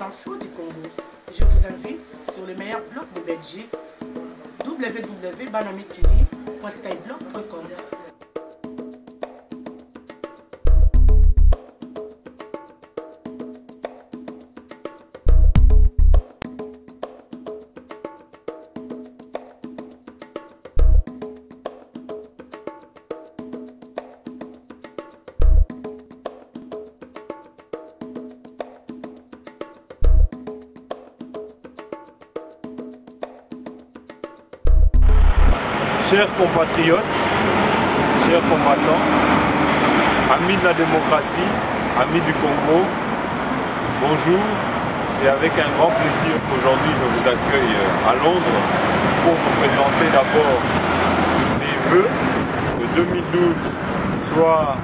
infos du Congo. Je vous invite sur le meilleur blog de Belgique, www.banamikili.skyblog.com. Chers compatriotes, chers combattants, amis de la démocratie, amis du Congo, bonjour. C'est avec un grand plaisir qu'aujourd'hui je vous accueille à Londres pour vous présenter d'abord mes vœux de 2012, soit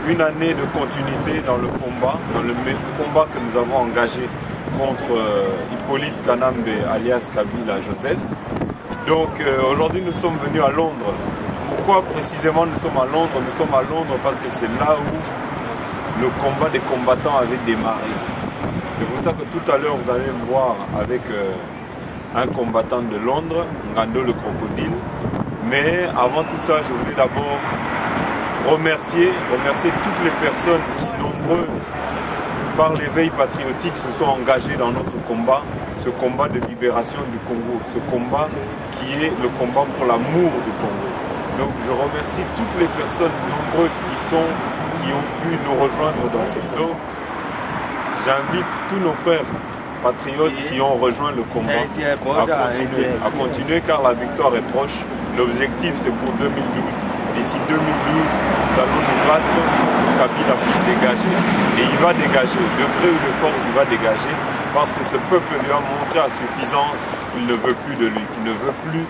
une année de continuité dans le combat que nous avons engagé contre Hippolyte Kanambe alias Kabila Joseph. Donc aujourd'hui nous sommes venus à Londres. Pourquoi précisément nous sommes à Londres? Nous sommes à Londres parce que c'est là où le combat des combattants avait démarré. C'est pour ça que tout à l'heure vous allez me voir avec un combattant de Londres, Ngando le crocodile. Mais avant tout ça, je voulais d'abord remercier toutes les personnes qui, nombreuses, par l'éveil patriotique, se sont engagées dans notre combat, ce combat de libération du Congo, ce combat qui est le combat pour l'amour du Congo. Donc je remercie toutes les personnes nombreuses qui ont pu nous rejoindre dans ce bloc. J'invite tous nos frères patriotes qui ont rejoint le combat à continuer car la victoire est proche. L'objectif c'est pour 2012. D'ici 2012, nous allons nous battre pour Kabila puisse dégager. Et il va dégager, de gré ou de force il va dégager. Parce que ce peuple lui a montré à suffisance qu'il ne veut plus de lui, qu'il ne veut plus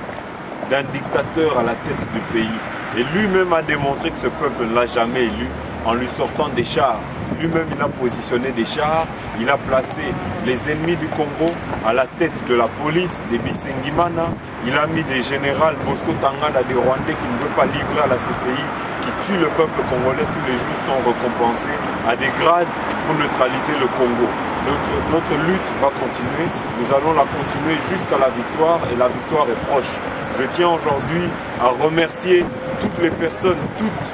d'un dictateur à la tête du pays. Et lui-même a démontré que ce peuple ne l'a jamais élu en lui sortant des chars. Lui-même il a positionné des chars, il a placé les ennemis du Congo à la tête de la police, des Bisengimana, il a mis des généraux Bosco Tangana, des Rwandais qui ne veulent pas livrer à la CPI, qui tuent le peuple congolais tous les jours, sont récompensés à des grades pour neutraliser le Congo. Notre lutte va continuer, nous allons la continuer jusqu'à la victoire et la victoire est proche. Je tiens aujourd'hui à remercier toutes les personnes, toute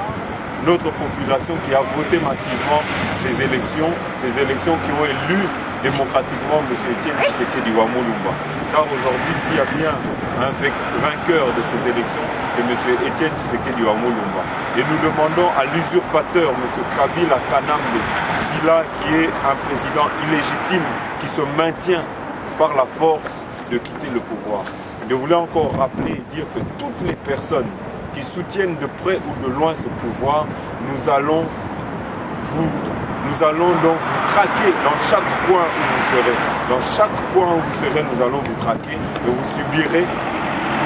notre population qui a voté massivement ces élections qui ont élu démocratiquement M. Etienne Tshisekedi Wamulumba. Car aujourd'hui, s'il y a bien un vainqueur de ces élections, c'est M. Etienne Tshisekedi Wamulumba. Et nous demandons à l'usurpateur, M. Kabila Kanambe, celui-là qui est un président illégitime, qui se maintient par la force de quitter le pouvoir. Je voulais encore rappeler et dire que toutes les personnes qui soutiennent de près ou de loin ce pouvoir, nous allons donc vous traquer dans chaque coin où vous serez. Dans chaque coin où vous serez, nous allons vous traquer et vous subirez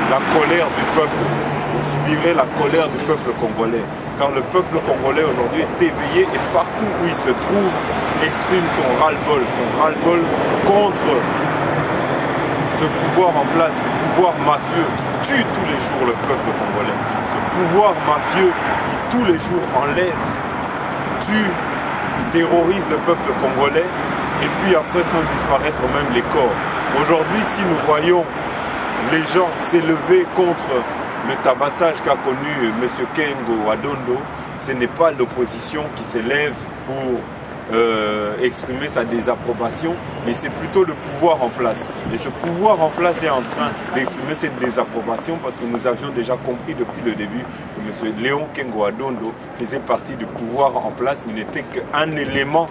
la colère du peuple. Vous subirez la colère du peuple congolais. Car le peuple congolais aujourd'hui est éveillé et partout où il se trouve, exprime son ras-le-bol contre ce pouvoir en place, ce pouvoir mafieux qui tue tous les jours le peuple congolais. Ce pouvoir mafieux qui tous les jours enlève, tue, terrorise le peuple congolais et puis après font disparaître même les corps. Aujourd'hui, si nous voyons les gens s'élever contre le tabassage qu'a connu M. Kengo Adondo, ce n'est pas l'opposition qui s'élève pour exprimer sa désapprobation, mais c'est plutôt le pouvoir en place. Et ce pouvoir en place est en train d'exprimer cette désapprobation parce que nous avions déjà compris depuis le début que M. Léon Kengo Adondo faisait partie du pouvoir en place, il n'était qu'un élément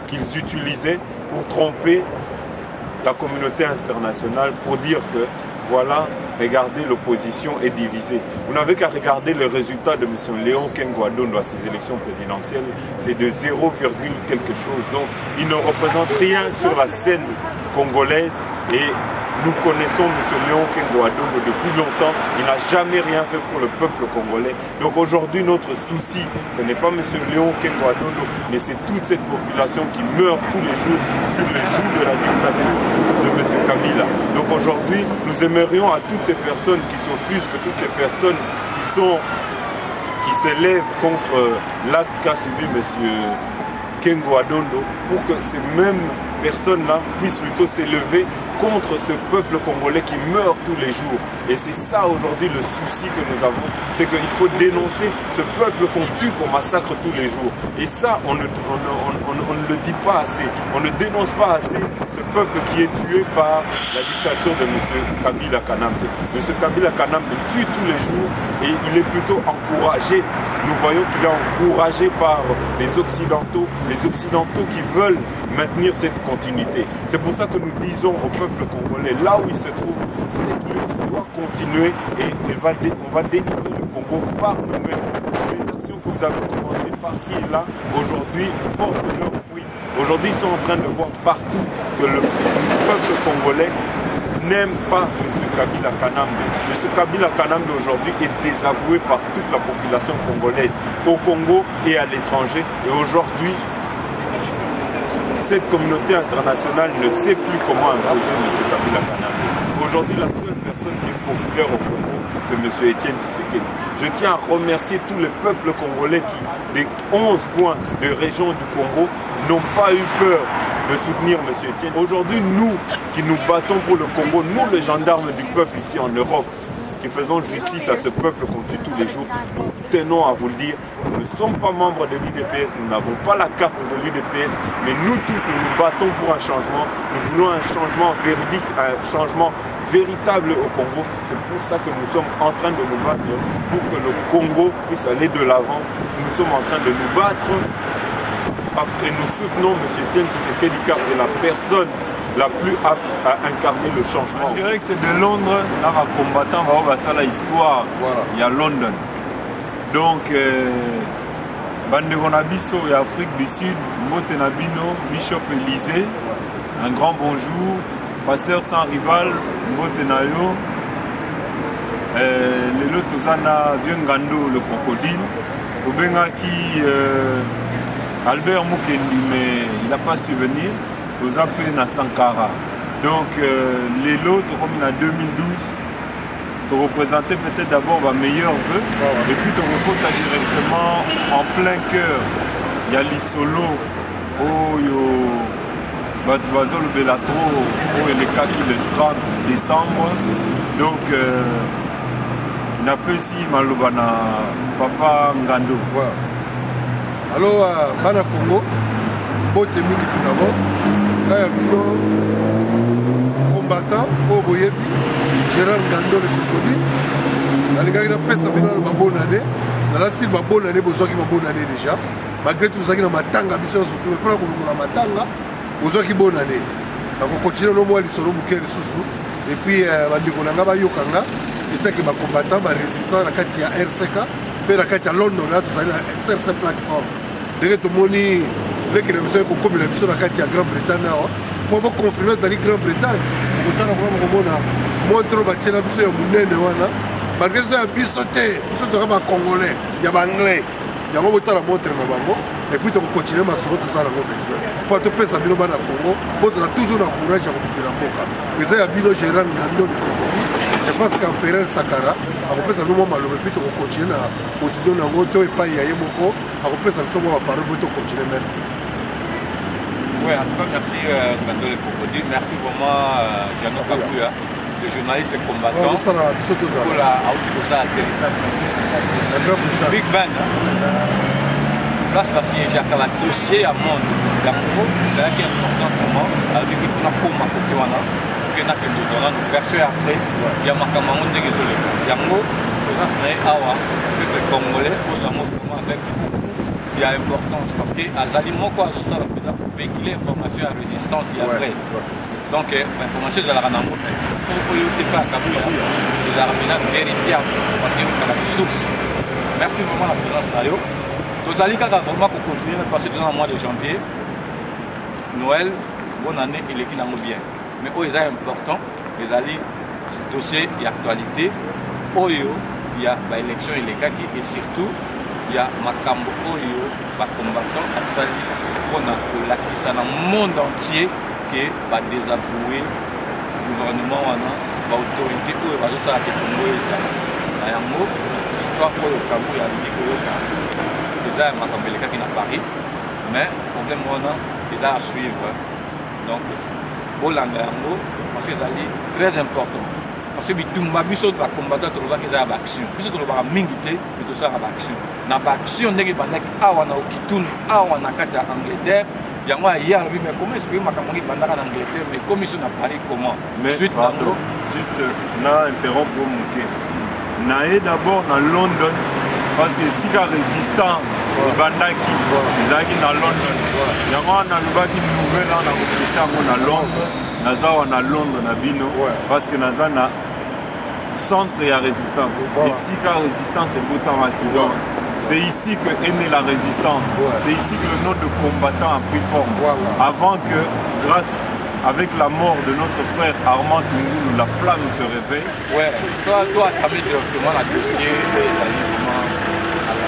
qu'ils utilisaient pour tromper la communauté internationale, pour dire que voilà, regardez, l'opposition est divisée. Vous n'avez qu'à regarder le résultat de M. Léon Kengo Adondo à ces élections présidentielles. C'est de 0, quelque chose. Donc, il ne représente rien sur la scène congolaise. Et nous connaissons M. Léon Kengo Adondo depuis longtemps. Il n'a jamais rien fait pour le peuple congolais. Donc aujourd'hui, notre souci, ce n'est pas M. Léon Kengo Adondo, mais c'est toute cette population qui meurt tous les jours sur les joues de la dictature de M. Kabila. Donc aujourd'hui, nous aimerions à toutes ces personnes qui s'offusquent, toutes ces personnes qui s'élèvent contre l'acte qu'a subi M. Kengo Adondo, pour que ces mêmes personnes-là puissent plutôt s'élever contre ce peuple congolais qui meurt tous les jours. Et c'est ça aujourd'hui le souci que nous avons, c'est qu'il faut dénoncer ce peuple qu'on tue, qu'on massacre tous les jours. Et ça, on ne le dit pas assez, on ne dénonce pas assez ce peuple qui est tué par la dictature de M. Kabila Kanambe. M. Kabila Kanambe tue tous les jours et il est plutôt encouragé. Nous voyons qu'il est encouragé par les Occidentaux qui veulent maintenir cette continuité. C'est pour ça que nous disons au peuple congolais, là où il se trouve, cette lutte doit continuer et on va délivrer le Congo par nous-mêmes. Les actions que vous avez commencées par-ci et là, aujourd'hui, portent leurs fruits. Aujourd'hui, ils sont en train de voir partout que le peuple congolais n'aime pas M. Kabila Kanambe. M. Kabila Kanambe aujourd'hui est désavoué par toute la population congolaise, au Congo et à l'étranger. Et aujourd'hui, cette communauté internationale ne sait plus comment imposer M. Kabila Kanambe. Aujourd'hui, la seule personne qui est populaire au Congo, c'est M. Etienne Tshisekedi. Je tiens à remercier tous les peuples congolais qui, des 11 coins de région du Congo, n'ont pas eu peur de soutenir M. Etienne. Aujourd'hui, nous qui nous battons pour le Congo, nous les gendarmes du peuple ici en Europe, qui faisons justice à ce peuple qu'on tue tous les jours, nous tenons à vous le dire, nous ne sommes pas membres de l'UDPS, nous n'avons pas la carte de l'UDPS, mais nous tous, nous nous battons pour un changement, nous voulons un changement véridique, un changement véritable au Congo. C'est pour ça que nous sommes en train de nous battre pour que le Congo puisse aller de l'avant. Nous sommes en train de nous battre parce que nous soutenons M. Etienne Tshisekedi car c'est la personne la plus apte à incarner le changement. En direct de Londres, là, un combattant va avoir ça la histoire. Voilà. Il y a London. Donc, Bandeko Nabiso et Afrique du Sud, Mote Nabino, Bishop Élysée, un grand bonjour. Pasteur sans rival, Mote Nayo. Lelo Tozana Viengando, le crocodile. Tobenga qui Albert Mukendi, mais il n'a pas su venir. Nous appelons à Sankara. Donc, les lots, comme en 2012, tu représentais peut-être d'abord ma meilleure vœu, et puis tu reportes directement en plein cœur. Il y a l'Isolo, Batouazol Belatro, et les Kaki le 30 décembre. Donc, il n'a pas si Malobana, Papa Ngando. Alors, Bana Congo, Bote Mingi tout d'abord. Là, il y a un combattant, Oboyebi, Gérard Gando le crocodile. Dans les gars qui ont fait ça, une bonne année. Dans la cible, une bonne année, vous avez une bonne année déjà. Malgré tout ça, il y a un matanga, surtout, mais pas qu'on a un matanga, vous avez une bonne année. Donc, on continue au moins les solos, et puis, on a un yokanga, et tant que les combattants, les résistants, la carte à RCK, puis la carte à London, là, tout ça, la CRC plateforme. Dès que tout le monde est là, qui est comme la mission de la carte à Grande-Bretagne, on va confirmer que c'est la Grande-Bretagne. Moi, je vais dire que c'est un malgré tout, il y a un sauté, un Congolais, il y a un Anglais, il y a un montre et puis on continue à se retrouver dans le besoin. Pour te faire ça, il y a un Congo, vous avez toujours un courage à couper la boca. Vous avez un gérant Gando de Congo. Je pense qu'en Ferrer Sakara, on peut ça nous malheureux, puis on continue à continuer à monter et pas y aller beaucoup. On peut ça nous ma parole, puis on continue. Merci. Oui, en tout cas, merci Gando de Crocodile. Merci vraiment Jeannot Kabouya, le journaliste combattant. Pour la Big Bang. Place la siège à la dossier à monde. La Congo, c'est qui est important pour moi. Avec il faut qu'on m'a côté wana. Que n'a que nous donnons nous verser après. Il y a ma camarade désolé. Il y a mot, présence n'est awa. Que les Congolais posent un mot vraiment avec. Il y a importance parce que les aliments quoi ça va pour véhiculer l'information à résistance il y a vrai. Donc l'information de la Ranambo, il faut que vous pas à Kabouya. Les armes vérifiables parce que vous avez la source. Merci vraiment la présence Mario. Nous allons vraiment continuer à passer dans le mois de janvier. Noël, bonne année, il est qui bien. Mais où est important, les alliés, dossier et actualité. Oyo, il y a l'élection illégale et surtout, il y a Makambo Oyo, combattant à Sali, on a l'acquis dans le monde entier qui va désavouer le gouvernement, l'autorité, ou va juste à la Congo et ça. Il y a un mot, l'histoire pour le Kabou, il y a un déjà Makambo qui est à Paris, mais le problème, c'est à suivre. Donc, bolanda yango parce que ezali très important. Parce que bitumba biso ba combattant tolobaki eza ba action. Biso tolobaka mingi te, mais tosala ba action. Na ba action ndenge bandaki awa na okituni awa na kati ya Angleterre. Yango aya alobi mais comment expliquer makambo ngi bandaka na Angleterre mais comme iso na Paris comment? Mais suite pardon, juste na interrompre moké. Naé d'abord dans London parce que si la résistance bandaki ezalaki na London. Yango na lobaki nouvelle na kopeta ngo na Londres. Naza na Londres na bino parce que naza na centre ya résistance. Ici la résistance est Botamaki. C'est ici que est née la résistance. C'est ici que le nom de combattant a pris forme. Avant que, grâce avec la mort de notre frère Armand Tungulu, la flamme se réveille. Ouais, toi tu as mis directement la dossier,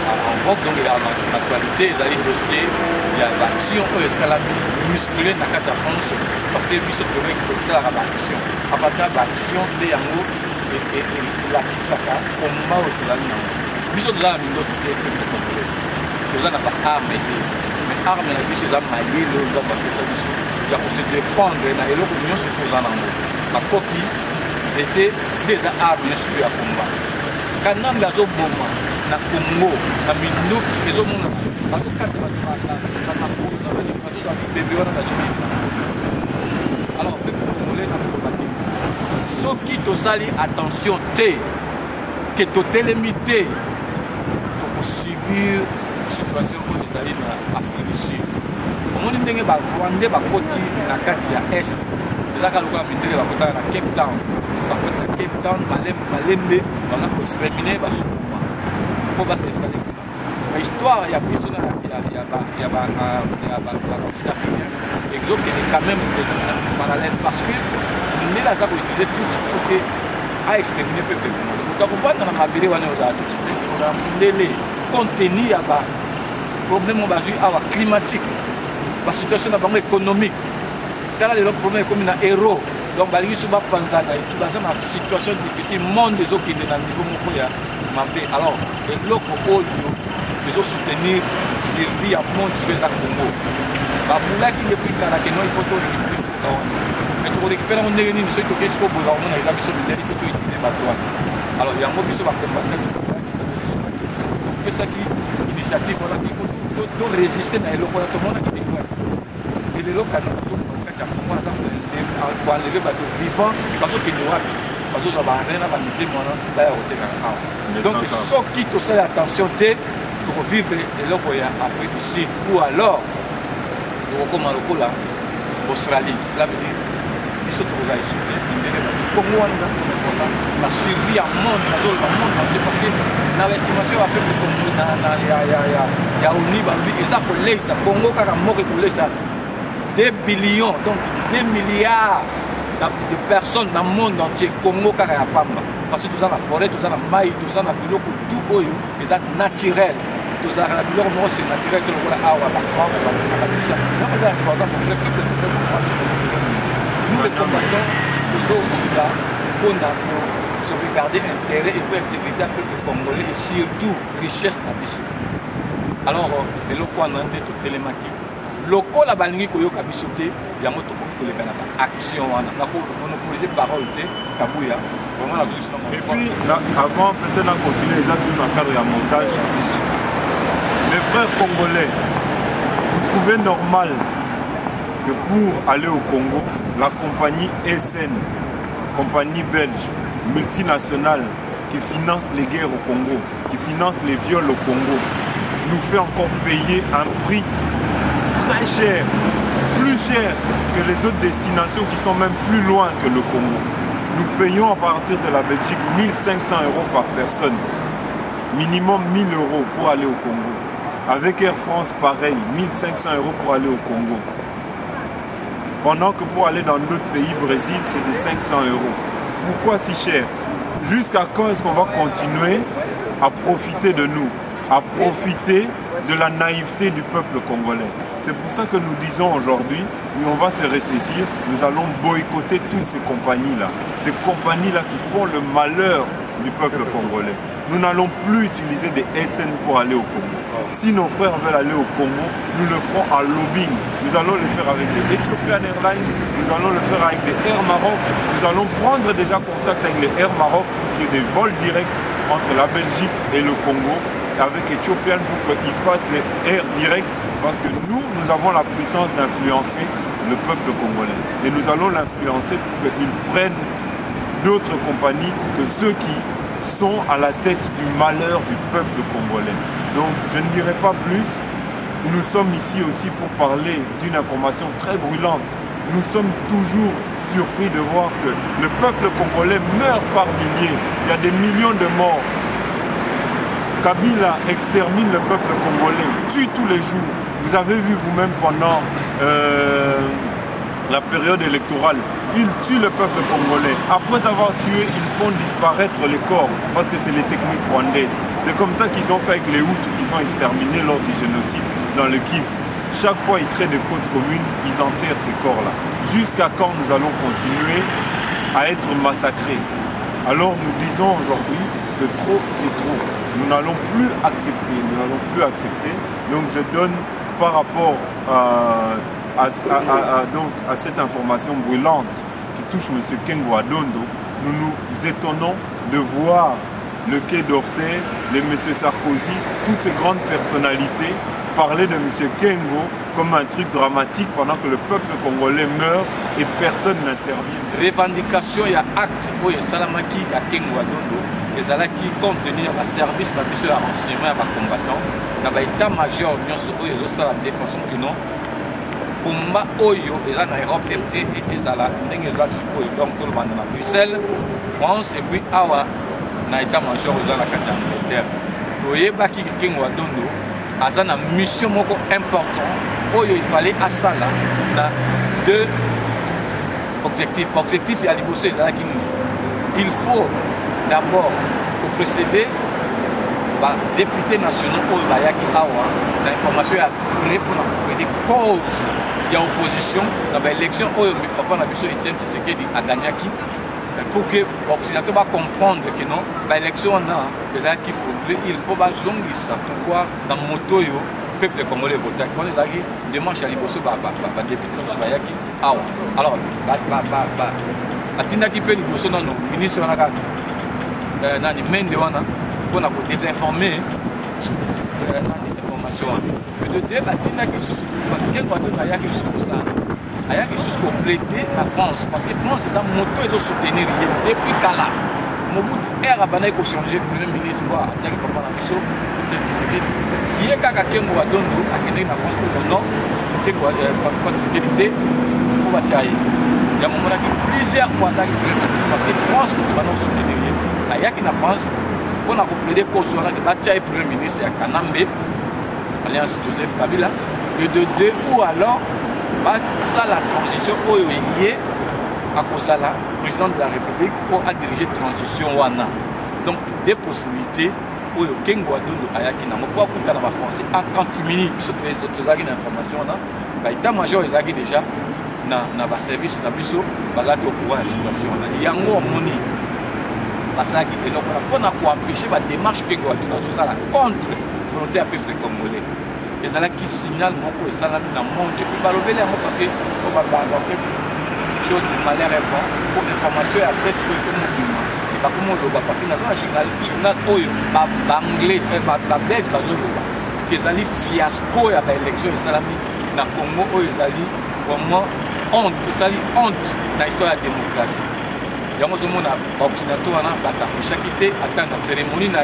en vogue donc l'actualité, il y a des dossiers, il y a l'action, c'est la musclée dans la France, parce que lui se trouvait que c'est la action. À partir de l'action, il y a la Kisaka, combat au Sudani. Biso toza na mindoki te congolais toza na baarme te mais arme na biso eza mayele oyo eza bapesa biso ya kose défendre na eloko nyonso toza nango bakoki ete nde eza arme nyonso oyo ya komba kanambe azoboma na congo na mindoki ezomona bazokata bazozwa bibebe wana bazobima alors pepe congolais na kokoba te soki tosali attention te ke totelemi te subir situation oyo ezali na Afrique du Sud. Omoni ndenge barwandais bakoti na kati ya est ezaka lokola mindele bakotaka na Cape Town bakoti na Cape Town balembe baza koextermine bazokuma mpo basescale kuna histoire ya biso ya basud africain ezokende quand même parallèle parce que ndele aza koutilize tout pour que aextermine peuple congolais otakobanda na mabele wana ozala tout ndele compte tenu ya ba problème bazwi awa climatique ba situation na bango économique tala le problème comme na héros donc balingi so bapanzana et baza na situation difficile monde ezokende na niveau moko ya mabe alors eloko oyo ezo soutenir survie ya monde sur la Congo babulaki depuis kala ke no il faut to récupérer mais to récupérer on ndenge nini soki tokesi ko bola on na eza biso bideli faut to utiliser bato wana alors yango biso ba combattre pesaki initiative wana to résister na eloko wana tomona ki découvert et lelo kana kati ya kongo naza koenleve bato vivant bazokende wapi bazozwa baarena bamitema wana baya kotekaka awa donc soki tosali attention te tokovivre eloko ya Afrique du Sud ou alors tokokoma lokola Australie cela veut dire biso tokoza esude indele kongo wana eza important na survie ya monde nazoloba monde entier parce que na l'estimation ya peuple ya ONU balobi eza koleisa kongo kaka moko ekoleisa 2 billions donc 2 milliards de personnes dans le monde entier Congo kaka ya pamba parce que toza na forêt toza na mai toza na biloko tout oyo eza naturel toza na biloko moko c'est naturel to lokola awa bakwango bakabisa donc eza important pour faire que nous les combattants tozokoka mpona sauvegarder intérêt et intégrité du peuple congolais et surtout richesse na biso alors eloko wana nde totelemaki lokola balingi koyoka biso te yango tokoki koleka na baaction wana nakomonopolise parole te kabuya vraiment nazolisi na et puis avant peut-être na continuer eza toujours na cadre ya montage les frères congolais vous trouvez normal que pour aller au Congo la compagnie SN compagnie belge multinationale qui finance les guerres au Congo, qui finance les viols au Congo, nous fait encore payer un prix très cher, plus cher que les autres destinations qui sont même plus loin que le Congo. Nous payons à partir de la Belgique 1500 € par personne, minimum 1000 € pour aller au Congo. Avec Air France, pareil, 1500 € pour aller au Congo. Pendant que pour aller dans d'autres pays, Brésil, c'est des 500 €. Pourquoi si cher? Jusqu'à quand est-ce qu'on va continuer à profiter de nous, à profiter de la naïveté du peuple congolais? C'est pour ça que nous disons aujourd'hui, on va se ressaisir, nous allons boycotter toutes ces compagnies-là. Ces compagnies-là qui font le malheur du peuple congolais. Nous n'allons plus utiliser des SN pour aller au Congo. Si nos frères veulent aller au Congo, nous le ferons en lobbying. Nous allons le faire avec des Ethiopian Airlines, nous allons le faire avec des Air Maroc. Nous allons prendre déjà contact avec les Air Maroc, qui est des vols directs entre la Belgique et le Congo, avec Ethiopian pour qu'ils fassent des airs directs, parce que nous avons la puissance d'influencer le peuple congolais. Et nous allons l'influencer pour qu'ils prennent d'autres compagnies que ceux qui sont à la tête du malheur du peuple congolais. Donc je ne dirai pas plus. Nous sommes ici aussi pour parler d'une information très brûlante. Nous sommes toujours surpris de voir que le peuple congolais meurt par milliers. Il y a des millions de morts. Kabila extermine le peuple congolais, tue tous les jours. Vous avez vu vous-même pendant la période électorale, ils tuent le peuple congolais. Après avoir tué, ils font disparaître les corps parce que c'est les techniques rwandaises. C'est comme ça qu'ils ont fait avec les Hutus qu'ils ont exterminés lors du génocide dans le Kivu. Chaque fois ils créent des fausses communes, ils enterrent ces corps-là. Jusqu'à quand nous allons continuer à être massacrés? Alors nous disons aujourd'hui que trop c'est trop. Nous n'allons plus accepter, Donc je donne par rapport à cette information brûlante qui touche M. Kengo Adondo, nous nous étonnons de voir le Quai d'Orsay, les M. Sarkozy, toutes ces grandes personnalités parler de M. Kengo comme un truc dramatique pendant que le peuple congolais meurt et personne n'intervient. Revendication, il y a acte, il y a Salamaki, il y a Kengo Adondo, et ça qui compte tenir le service par le renseignement à combattants, dans l'état-major, il y a la défense du nom. Combat Oyo, et là, Europe et Zala, donc tout le monde à Bruxelles, France, et puis Awa, dans l'état-major, dans la carte militaire. Vous voyez, Baki Kengo Adondo, a une mission importante, Oyo, il fallait à ça là, dans deux objectifs. L'objectif, il y a les bosses, il faut d'abord procéder par députés nationaux Oyo, Bayaki Awa, l'information est vraie pour des causes. Il y a opposition dans l'élection où papa n'a vu Etienne Tshisekedi a gagné pour que l'Occident va comprendre que non, l'élection il faut ça pourquoi dans moto le peuple congolais vote. Quand les amis demandent à l'Iboso député Bayaki alors la Tina qui peut l'Iboso dans le ministre dans les mains de Wana pour désinformer l'information. De deux, la Tina qui se il y a quelque chose complété la France, parce que France, c'est un moto et soutenir depuis Kala. Mobutu Air a changé le Premier ministre, Jacques Papa Nabiso, il y a Kengo Adondo, à Kenya, la France, non, Kengo Adondo, sécurité, il faut batailler. Il y a un moment où plusieurs fois, parce que France, nous va nous soutenir. Il y a la France, on a complété cause de la Premier ministre, il y a Kanambe, Alliance Joseph Kabila, et de deux, ou alors, ça la transition liée à cause de la présidente de la République pour diriger la transition wana. Donc des possibilités où Kengo Adondo ayaki na moko akuta na français en catimini biso tozaki na information na l'état-major ezaki déjà na ba service na biso balaki au courant la situation na yango moni basalaki eloko mpona koempêcher ba démarche Kengo Adondo tosala contre volonté ya peuple congolais. Et ça qui signale beaucoup et ça dans le monde. Et puis, parce que on va avoir chose de manière importante pour l'information et après ce que tout le monde et pas comment on va passer dans un journal anglais, belge, qui est allé fiasco à l'élection et ça dans le Congo, ils allaient vraiment honte, ils allaient honte dans l'histoire de la démocratie. Il y a un moment où l'Occidentaux s'affiche quitter attendre la cérémonie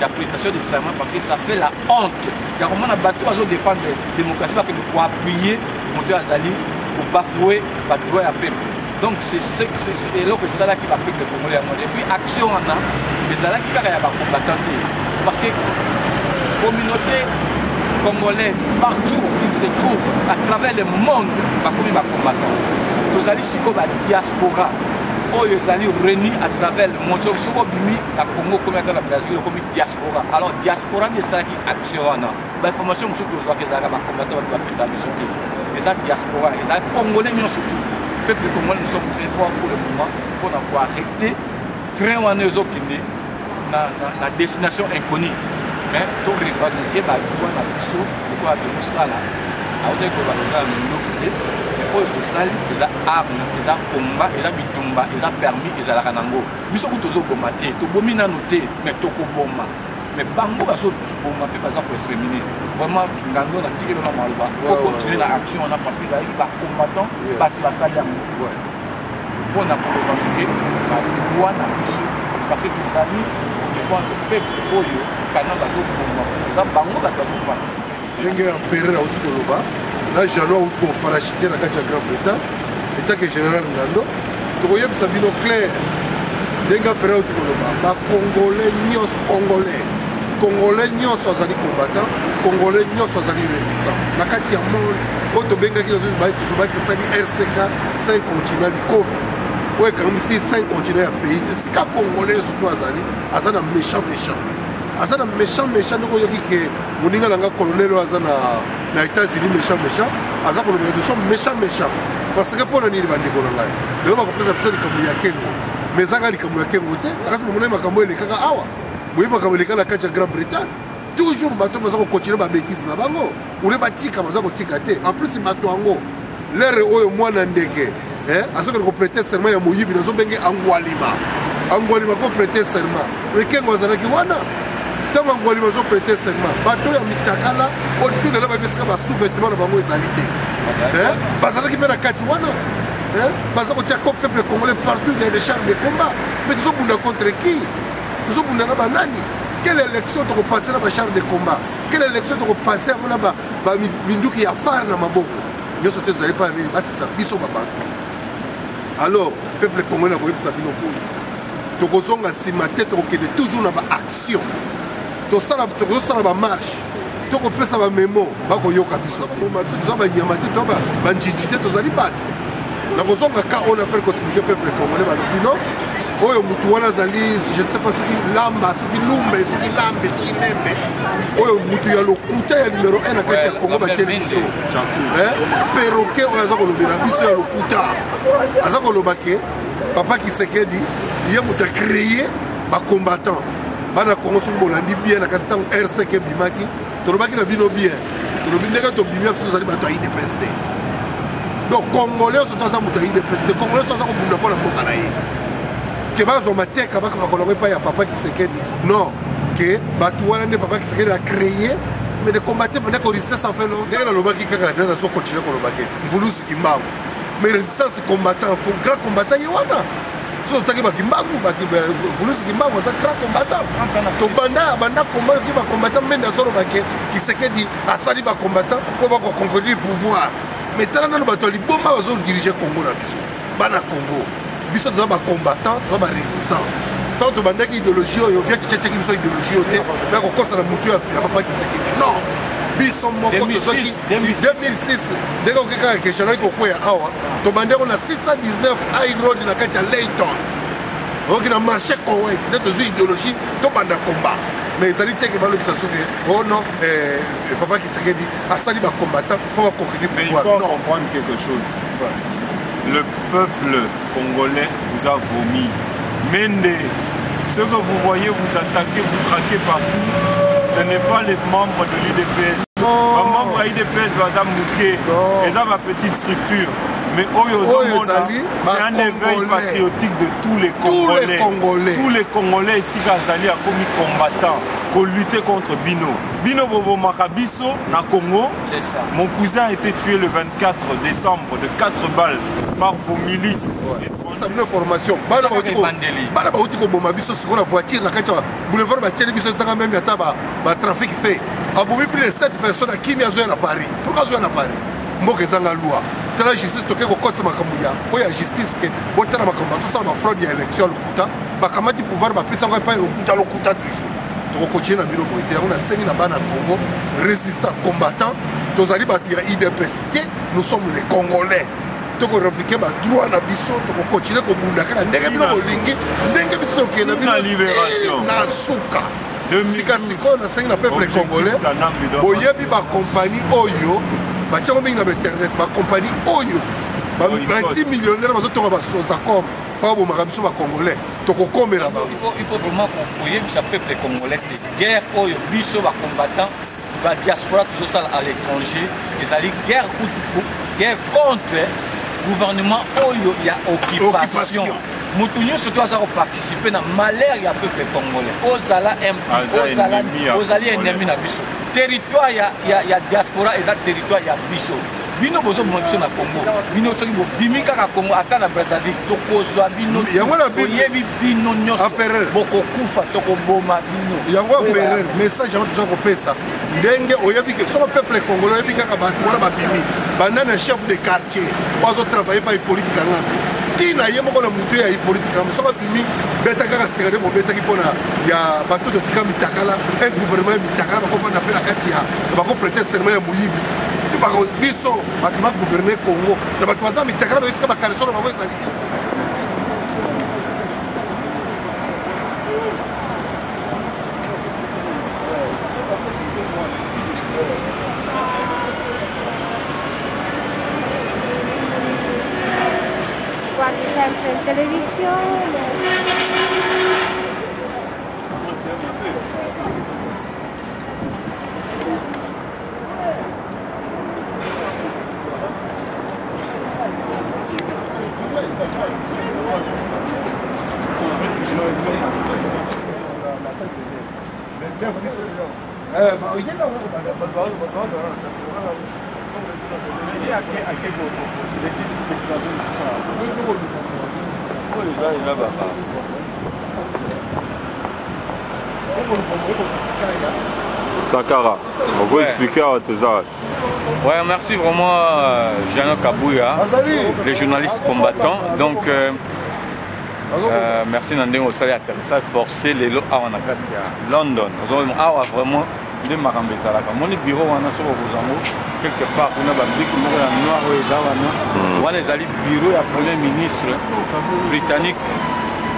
d'application de serment parce que ça fait la honte. Il y a un moment où on défendre la démocratie pour appuyer le moteur Azali pour bafouer le droit à peuple. Donc c'est là que ça qui va appliquer le Congolais. Et puis action en a, les Azali qui va combattre. Parce que la communauté congolaise, partout où ils se trouvent, à travers le monde, va combattre. Vous allez sur la diaspora. Ils allaient réunis à travers le monde. Ils sont venus à Congo comme à la Brésil, comme diaspora. Alors, diaspora, c'est ça qui est action. L'information, c'est que les combattants doivent faire ça. Les diaspora, les Congolais, surtout. Les peuples congolais, nous sommes très forts pour le moment pour arrêter très loin de na destination inconnue. Mais tout le monde qui va voir la biso, pourquoi tout ça là, alors que va regarder le monde, mais pour tout ça, il a arme, il a combat, il a bitumba, il a permis, il a la canango. Biso ku tozo bomate, to bomina noté, mais to ko bomba. Mais bango baso bomba peut pas pour exterminer. Vraiment ngando na tiré dans malba. Pour continuer la action on a parce que il va combattant, parce que la salle ouais. On a pour revendiquer la loi na biso parce que tout ami défendre le peuple oyo kana bazo bomba. Ça bango bazo participer. Ndenge ya Pereira uti koloba na jalo uti ko parachuter na kati ya Grand-Bretagne état que général ngando to koyebisa bino clair. Ndenge ya Pereira uti koloba ba congolais nyos congolais nyonso azali combattant, congolais nyonso azali résistant. Na kati ya monde oyo tobengaki tosali RCK 5 continent likofi oyo ekangisi 5 continent ya pays esika congolais surtout azali aza na méchant aza na méchant ndeko oyoki ke moninga na nga colonel oyo aza na États-Unis méchant aza kolobeka toso méchant parce que mpona nini bandeko na ngai lelo bakopesa biso likambo ya kengo mais ezaka likambo ya kengo te nakasi momona makambo elekaka awa boye makambo eleka na kati ya Grande-Bretagne toujours bato baza kokontinue babétise na bango ule batika baza kotika te en plus bato yango lere oyo mwana ndeke azokende koprete serment ya moyibi nazobenge angwalima koprete serment ekengo azalaki wana ntango angwalima azoprete serment bato ya mitakala otunela babesika basous-vêtement na bango ezali te bazalaki mpe na kati wana baza kotia ko peuple congolais partout dans les chars de combat mais tozobunda contre qui tozobunda na banani quelle élection tokopase na bachar de combat quelle élection tokopase yango na minduki ya fare na maboko nyonso te ezali mpa nini basisa biso babantu alors peuple congolais nakoyebisa bino boye tokozonga nsima te tokokende toujours na baaction tokozosala bamarche tokopesa bamemo bakoyoka biso toza banyama te to banjiji te tozali bato nakozonga ka oyo na faire koexplike peuple congolais balobi no oyo mutu wana azali je ne sais pas soki lamba soki lumbe soki lambe soki lembe oyo mutu ya lokuta ya numero 1 na kati ya Congo batieli biso perroquet oyo aza kolobela biso ya lokuta aza koloba ke papa Kisekedi ye mutu acréé bacombattant bana Congo soki bolandi bien na kasi ntango RCK bimaki tolobaki na bino bien tolobi ndenge tobimi biso tozali bato ya IDPS te donc congolais oyo soto aza mutu ya IDPS te congolais oyo aza kobunda mpo na mboka na ye ke bazwa mateka bakolongo epai ya papa Kisekedi non ke bato wana nde papa Kisekedi a créé mais de combattre pendant qu'on risque sans faire longtemps ndenge nalobaki kaka na so continue kolobaki mvulusu kimbangu mais résistance combattant grand combattant ye wana so totaki bakimbangu mvulusu kimbangu aza grand combattant tobanda banda combat yoki bacombattant mende azolobake Kisekedi asali bacombattant mpo bakoconquérir pouvoir mais tala nano bato ya libomba bazodirige Congo na biso bana Congo biso toza bacombattant toza barésistant tant tobandaki idéologie oyo via titiatiaki biso idéologie oyo te mpe kokosa na motu ya papa Kisekedi non biso moko tozwaki 2006 ndenge oke kaka questionaki kokwea awa tobandeko na 619 high road na kati ya Layton oyoki na marché Koweït nde tozwi idéologie tobanda combat mais ezali teke balobisa soki oh non papa Kisekedi asali bacombattant mpo baconquérir pouvoir non. Il faut comprendre quelque chose. Le peuple congolais vous a vomi. Mende, ce que vous voyez, vous attaquez, vous traquez partout, ce n'est pas les membres de l'UDPS. Les membres de l'UDPS, ils ont ma petite structure. Mais c'est un éveil patriotique de tous les Congolais. Tous les Congolais ici, Kazali a commis combattants pour lutter contre Bino. Bino Bobo Makabiso, na Congo. Mon cousin a été tué le 24 décembre de 4 balles par vos milices. Ça une formation. Bana bauti ko bomba biso sur la voiture na kati boulevard ba tieli biso sanga même yata ba trafic fait. Abomi plus de 7 personnes à Kimi azo na Paris. Pourquoi azo na Paris? Mboke zanga loi. La justice toke kokotsa makambo ya oya justice ke botala makambo so sala ba fraude ya élection lokuta bakamati pouvoir ba pesa ngo pa lokuta toujours. Toko continuer na biro boite yango na sengi na bana Congo résistant combattant tozali ba ya IDPS. Nous sommes les Congolais. Toko revendiquer ba droit na biso toko continuer ko bunda kaka ndenge bino bolingi ndenge biso ke na bino libération na suka sika siko na sengi na peuple congolais boyebi ba compagnie oyo batiango mingi na internet ba compagnie oyo ba 10 millionnaires bazotonga ba Sozacom pas bon marabiso ba congolais to ko komela ba il faut vraiment qu'on le peuple congolais de guerre oyo biso ba combattant ba diaspora toujours ça à l'étranger ils allaient guerre contre gouvernement oyo ya occupation mutu nyonso to aza koparticipe na malheur ya peuple congolais ozali ennemi na biso territoire ya diaspora eza territoire ya biso bino bozoboma biso na Congo bino soki bobimi kaka Congo ata na Brazzaville tokozwa bino oyebi bino nyonso bokokufa tokoboma bino yango aperere message yango toza kopesa ndenge oyebi ke soko peuple congolais oyebi kaka bato wana babimi banda na chef de quartier po azotravaille pa ipolitique angambi tina ye moko na mutu ya ipolitique angambi soko bimi beta kaka sekade bobetaki mpona ya bato totika mitakala un gouvernement ya mitakala bakofanda mpe na kati ya bakoprete serment ya moyibi biso bato bagouverner Congo na bato baza mitakala baesika bakaleso na bango ezali guardi sempre in televisione. Sakara, on peut expliquer à tout ça. Ouais, merci vraiment Jean Kabouya, les journalistes combattants. Donc, merci Nandeng Osali atterrissage forcé les lots à London. Nous avons vraiment des marambes à la mon bureau on a sur quelque part on a bandit qui mort en noir et là on est allé bureau du premier ministre britannique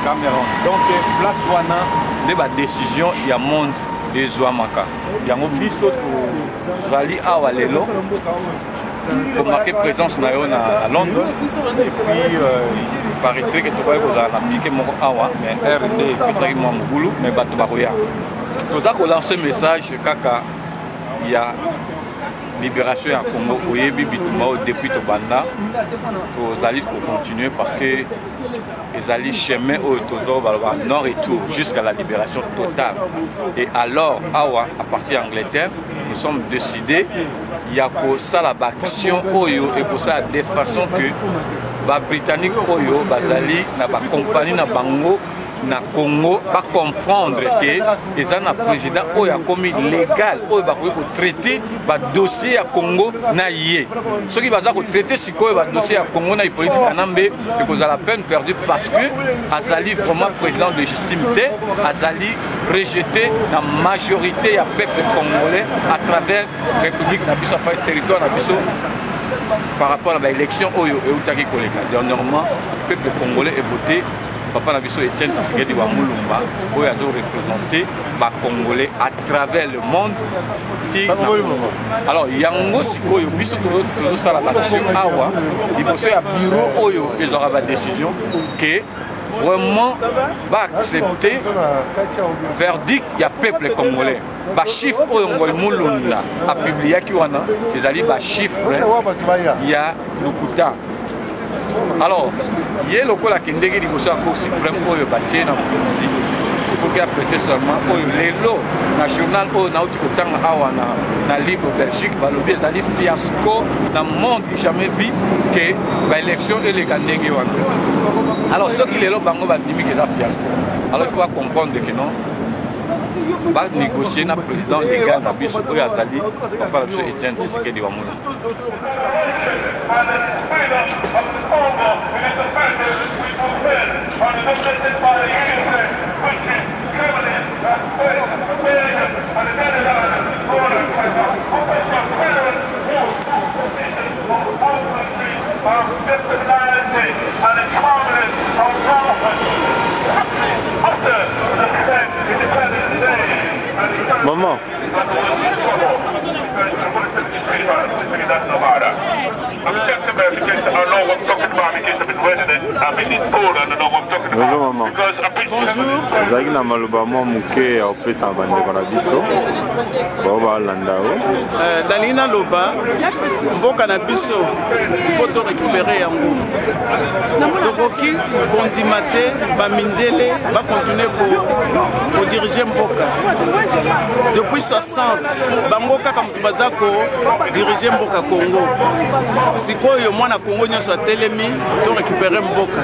Cameron. Donc place wana des décisions il y a monde des Zouamaka. Il y a mon biso Vali Awalelo pour marquer présence à London. Et puis il paraîtrait que tu vas appliquer mon awa mais RD c'est mon boulot mais bateau baroya. Nous avons lancé un message kaka il y a libération à Congo depuis Tobanda pour aller continuer parce que les alliés chemin au nord et tout jusqu'à la libération totale. Et alors à partir d'Angleterre nous sommes décidés il y a pour ça la action oyo et pour ça de façon que les Britanniques oyo bazali na ba compagnie na bango na Congo va comprendre que les un président qui a commis légal qui va traiter le dossier à Congo na yé. Ce qui va traiter ce dossier à Congo na politique kanambe et que la peine perdue parce que Azali vraiment président de légitimité, Azali rejeté la majorité du peuple congolais à travers la République Nabiso par le territoire Nabiso par rapport à l'élection Oyo et Outaki Koleka. Dernièrement, le peuple congolais est voté. Papa Nabiso Etienne Tshisekedi wa Mulumba, où il a représenté les Congolais à travers le monde. Alors, Yango Sikoyo, Biso Tozo Sala Action Awa, il y a un bureau Oyo, ils auront la décision que vraiment va accepter le verdict il y a peuple congolais. Les chiffres Oyo Mulumba a publié qui wana, ils allaient les chiffres il y a Lukuta. Alors, il y a le cas qui est la Cour suprême pour le bâtir dans le pour qu'il prêté seulement les lots national au na libre Belgique, il y a des fiasco dans le monde qui jamais vu que l'élection est légale. Alors, ceux qui les lots bango va dire que c'est fiasco. Alors, il faut comprendre que non. Va négocier na président légal na biso oyo azali papa biso Etienne Tshisekedi wa Mulumba. Maman. Bonjour maman. Bonjour. Zaki na maloba mo muke ya opesa bandeko na biso. Ba landao. Dalina loba mboka na biso faut to récupérer yango. Tokoki kondimate ba mindele ba continuer ko diriger mboka. Depuis 60 bango kaka mutu bazako diriger mboka Congo. Sikoyo mwana Congo nyoso atelemi to récupérer mboka.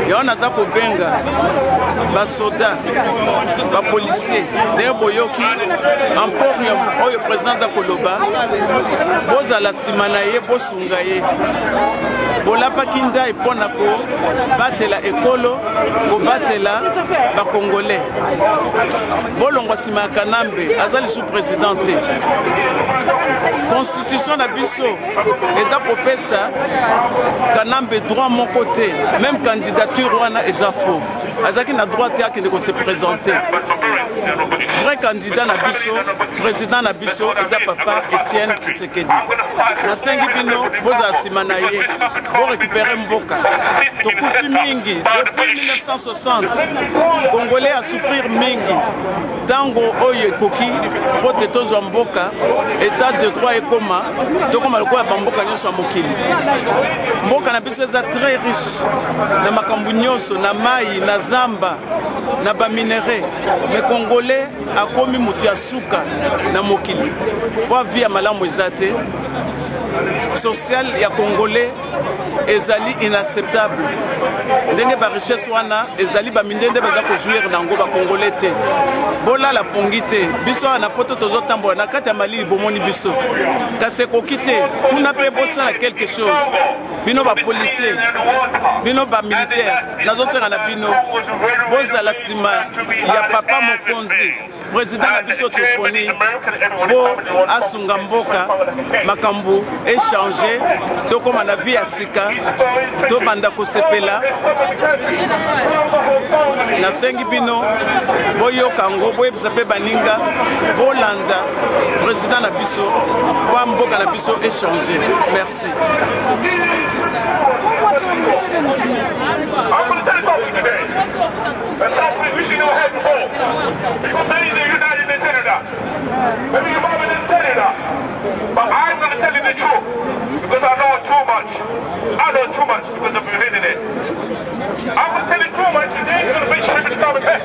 Ya naza ko benga ba soda ba policier de boyoki emporium oyo président za koloba boza la simana ye bosunga ye bolapa kinda ipona ko batela ekolo ko batela ba congolais bolongwa sima Kanambe azali sous présidente constitution na biso eza kopesa Kanambe droit mon côté même candidature wana eza faux azaki na droit te akende ko se présenter vrai candidat na biso président na biso eza papa Etienne Tshisekedi na sengi bino boza sima na ye bo récupérer mboka tokufi mingi depuis 1960 congolais a souffrir mingi tango oyo ekoki po te tozwa mboka état de droit ekoma tokoma lokola bamboka nyonso ya mokili mboka na biso eza très riche na makambo nyonso na mai na zamba na ba minéraux mais congolais akomi mutu ya suka na mokili po via malamu ezate social ya congolais ezali inacceptable ndenge ba richesse wana ezali ba mindende baza ko jouir nango ba congolais te bola la pongite biso na poto tozotambola na kati ya Mali bomoni biso kasi kokite kuna pe bosala quelque chose bino ba policier bino ba militaire nazosenga na bino bozala sima ya papa Mokonzi président na biso toponi po asunga mboka makambu échanger tokoma na vie ya sika to banda kosepela na sengi bino boyoka ngo boyebisa pe baninga bolanda président na biso po mboka na biso échanger. Merci. Maybe your mother didn't tell you that, but I'm going to tell you the truth because I know too much. I know too much because I've been reading it. I'm going to tell you too much and then you're going to make sure it's coming back.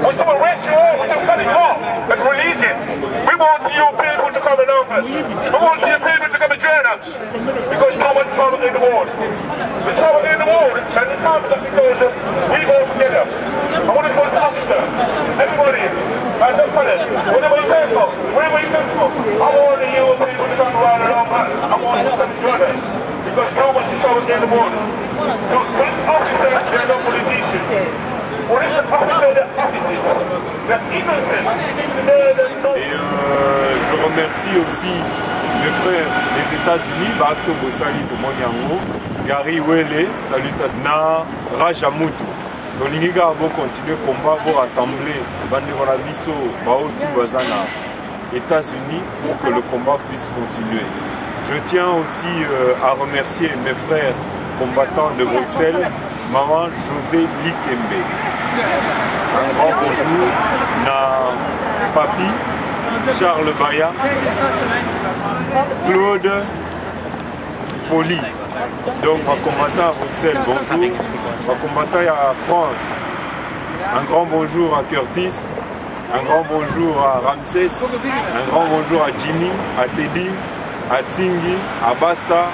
When someone arrests you off, when they cut you off, and release it, we want you people to come and help us. We want you people to come and join us because so much trouble in the world. The trouble in the world and the time that because we go together. I want to go to the officer, everybody. I don't put it. Wherever you came from, wherever you came from, I want you people to come around and help us. I want you to come join us. Because so much is trouble in the world. So police officers, they're not politicians. Police officers, they're officers. They're innocent. Et je remercie aussi mes frères des États-Unis, Bakto Bossali, Tomoniango, Gary Wele, salutation, na Rajamutu. Donc les gars vont continuer le combat, vont rassembler Bandevolabiso, Baotu, Bazana, États-Unis pour que le combat puisse continuer. Je tiens aussi à remercier mes frères combattants de Bruxelles, Maman José Likembe. Un grand bonjour, na Papi, Charles Baya, Claude Poli. Donc, ma combattant à Bruxelles, bonjour. Ma combattant à France, un grand bonjour à Curtis, un grand bonjour à Ramsès, un grand bonjour à Jimmy, à Teddy, à Tsingi, à Basta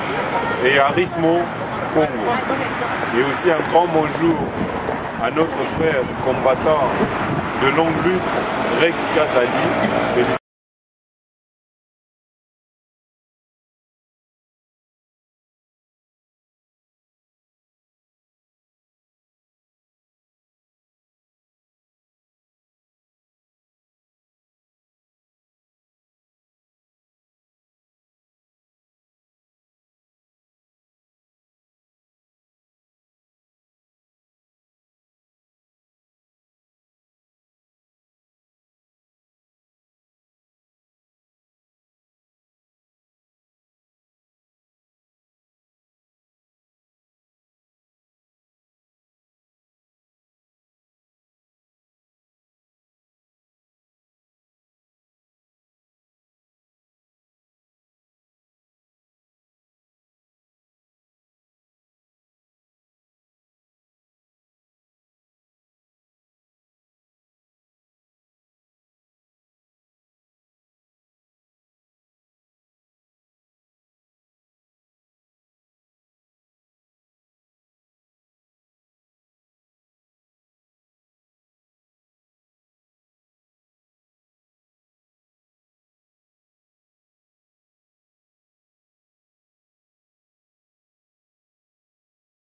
et à Rismo Congo. Et aussi un grand bonjour à notre frère combattant de longue lutte, Rex Kazadi.